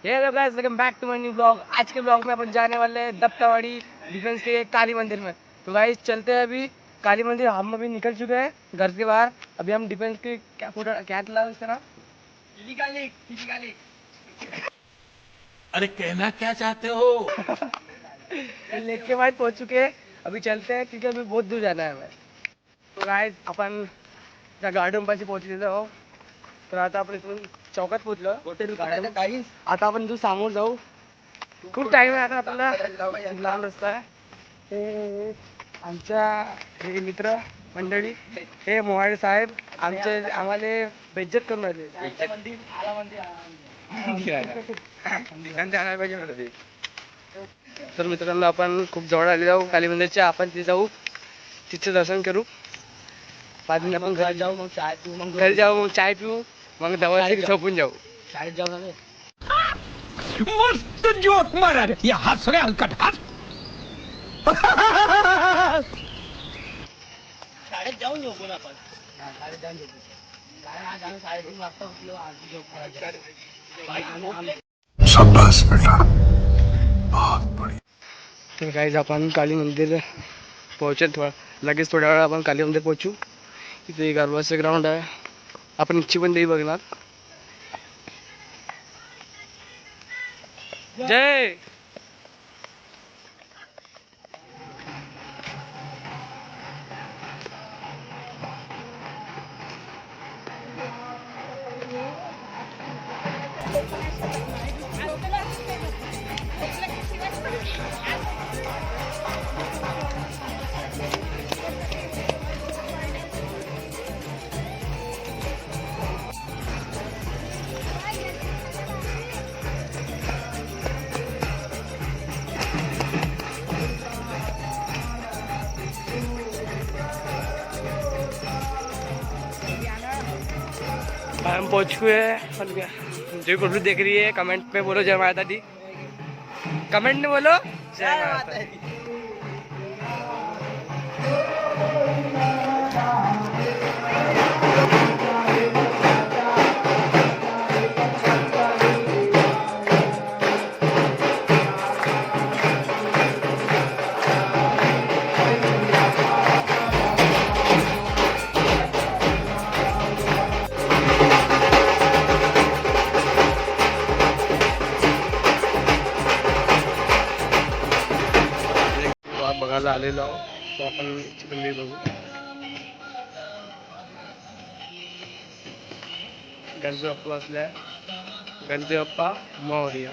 Hello guys, welcome back to my new blog. आज के blog में अपन जाने वाले हैं दत्तावाड़ी डिफेंस के काली मंदिर में। तो गाइस चलते हैं अभी काली मंदिर। हम अभी निकल चुके हैं घर के बाहर। अभी हम डिफेंस के क्या फोटो क्या चला इसका नाम काली अरे कहना क्या चाहते हो? लेक के बाद पहुंच चुके हैं। अभी चलते हैं क्योंकि अभी बहुत दूर जाना है हमें। तो गाइस आपण त्या गार्डन पाशी पोहोचलेलो आहोत. तर आता आपण इथून चौकात पोहोचलो. आता आपण इथून समोर जाऊ. खूप टाइम आहे आता आपल्याला. लांब रस्ता आहे. हे आमच्या हे मित्र मंडळी, हे मोहाळे साहेब आमचे आम्हाला बेइज्जत करून राहिले. तर मित्रांनो, आपण खूप जवळ आलेलो आहोत काली मंदिरच्या. आपण तिथे जाऊ, तिथे दर्शन करू. बाद में अपन घर जाऊ, मग चाय पिऊ, मग घर जाऊ, मग चाय पिऊ, मग दवाखान्यात झोपून जाऊ. शाळेत जाऊ ना. मस्त जोक मारा रे या हंस रे हलकट हंस. शाळेत जाऊन झोपून आपण. शाळेत जाऊन झोपू. काय आज आम्ही 3:30 वाजता उठलो. आज झोप. शाबाश बेटा, बहुत बढ़िया. तर गाइस आपण काली मंदिर पोहोचेल. लगेच थोड्या वेळा आपण काली मंदिर पोहोचू. इथे गरबाचं ग्राउंड आहे. आपण इच्छी पण देवी बघणार. जय हम पहुंच चुके हैं. जो गुरु देख रही है कमेंट पे बोलो जय माता दी. कमेंट में बोलो जय माता दी. बघायला आलेलो आहोत. तर आपण चिकन बघू. गणपती बाप्पा असल्या. गणपती बाप्पा मोरया.